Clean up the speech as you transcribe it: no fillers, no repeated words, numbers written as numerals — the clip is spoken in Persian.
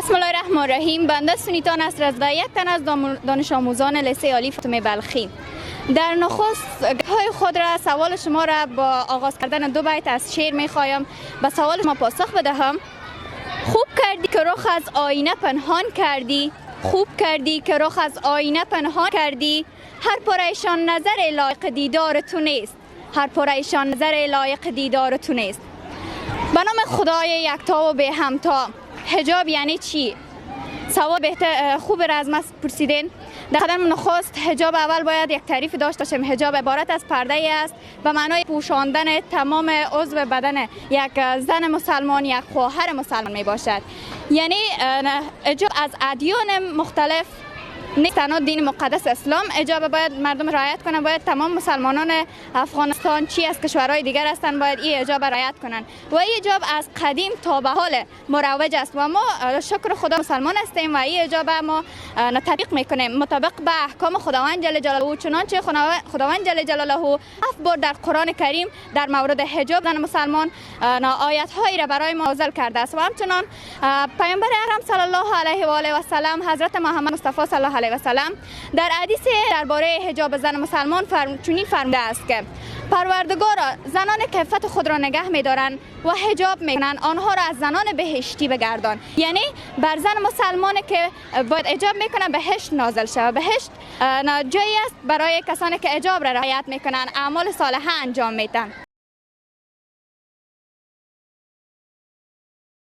بسم الله الرحمن الرحیم. بنده سونیتا نصرالله، یک تن از دانش آموزان لیسه عالی فاطمه بلخی. در نخست های خود را سوال شما را با آغاز کردن دو بیت از شعر می‌خوایم به سوال شما پاسخ بدهم. خوب کردی که رخ از آینه پنهان کردی، خوب کردی که رخ از آینه پنهان کردی. هر پریشان نظر لایق دیدار تو نیست، هر پریشان نظر لایق دیدار تو نیست. به نام خدای یکتا و به همتا. حجاب یعنی چی؟ سوال خوب را از من پرسیدین. در قدم نخست حجاب اول باید یک تعریف داشته باشیم. حجاب عبارت از پرده ای است به معنای پوشاندن تمام عضو بدن یک زن مسلمان، یک خواهر مسلمان می باشد. یعنی حجاب از ادیان مختلف نیست، تنها دین مقدس اسلام حجاب باید مردم رعایت کنند. باید تمام مسلمانان افغانستان چی از کشورهای دیگر هستند باید این حجاب رعایت کنند و این حجاب از قدیم تا به حال مروج است و ما شکر خدا مسلمان هستیم و این حجاب ما تطبیق میکنیم مطابق به احکام خداوند جل جلاله. چنانچه خداوند جل جلاله 7 بار در قرآن کریم در مورد حجاب زن مسلمان آیات هایی را برای ما نازل کرده است و همچنان پیامبر اکرم صلی الله علیه و آله و سلم حضرت محمد مصطفی صلی الله علیه و سلم در حدیث درباره حجاب زن مسلمان چنین فرموده است که پروردگار زنان که عفت خود را نگه می‌دارند و حجاب می‌کنند آنها را از زنان بهشتی بگردان. یعنی بر زن مسلمانی که باید حجاب می‌کنه بهشت نازل شود. بهشت جایی است برای کسانی که حجاب را رعایت می‌کنند، اعمال صالحه انجام میدن.